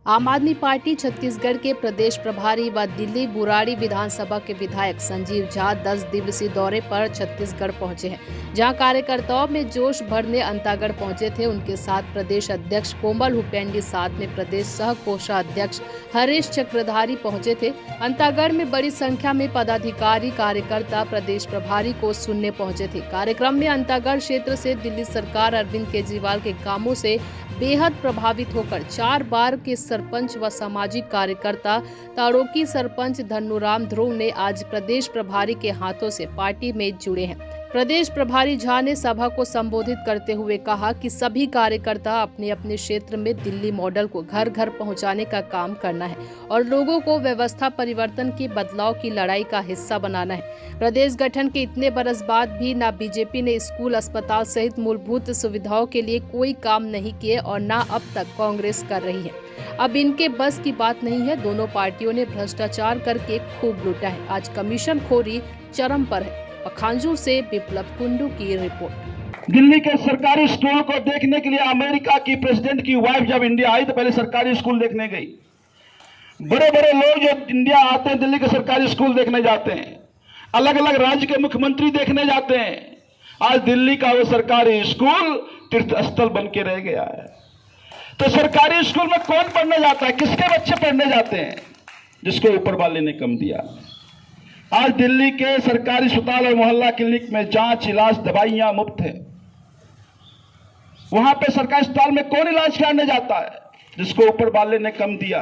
आम आदमी पार्टी छत्तीसगढ़ के प्रदेश प्रभारी व दिल्ली बुराड़ी विधानसभा के विधायक संजीव झा 10 दिवसीय दौरे पर छत्तीसगढ़ पहुंचे हैं, जहां कार्यकर्ताओं में जोश भरने अंतागढ़ पहुंचे थे। उनके साथ प्रदेश अध्यक्ष कोमल हुपेंडी, साथ में प्रदेश सह कोषाध्यक्ष हरीश चक्रधारी पहुंचे थे। अंतागढ़ में बड़ी संख्या में पदाधिकारी कार्यकर्ता प्रदेश प्रभारी को सुनने पहुंचे थे। कार्यक्रम में अंतागढ़ क्षेत्र से दिल्ली सरकार अरविंद केजरीवाल के कामों से बेहद प्रभावित होकर 4 बार के सरपंच व सामाजिक कार्यकर्ता ताड़ोकी सरपंच धन्नूराम ध्रुव ने आज प्रदेश प्रभारी के हाथों से पार्टी में जुड़े हैं। प्रदेश प्रभारी झा ने सभा को संबोधित करते हुए कहा कि सभी कार्यकर्ता अपने अपने क्षेत्र में दिल्ली मॉडल को घर घर पहुंचाने का काम करना है और लोगों को व्यवस्था परिवर्तन की बदलाव की लड़ाई का हिस्सा बनाना है। प्रदेश गठन के इतने बरस बाद भी न बीजेपी ने स्कूल, अस्पताल सहित मूलभूत सुविधाओं के लिए कोई काम नहीं किए और न अब तक कांग्रेस कर रही है। अब इनके बस की बात नहीं है। दोनों पार्टियों ने भ्रष्टाचार करके खूब लूटा है। आज कमीशन खोरी चरम पर है। पखांजूर से विप्लव कुंडू की रिपोर्ट। दिल्ली के सरकारी स्कूलों को देखने के लिए अमेरिका की प्रेसिडेंट की वाइफ जब इंडिया आई तो पहले सरकारी स्कूल देखने गई। बड़े बड़े लोग जो इंडिया आते हैं दिल्ली के सरकारी स्कूल देखने जाते हैं, अलग अलग राज्य के मुख्यमंत्री देखने जाते हैं। आज दिल्ली का वो सरकारी स्कूल तीर्थ स्थल बन के रह गया है। तो सरकारी स्कूल में कौन पढ़ने जाता है? किसके बच्चे पढ़ने जाते हैं? जिसको ऊपर वाले ने कम दिया। आज दिल्ली के सरकारी अस्पताल और मोहल्ला क्लिनिक में जांच, इलाज, दवाइयां मुफ्त है। वहां पे सरकारी अस्पताल में कौन इलाज कराने जाता है? जिसको ऊपर वाले ने कम दिया।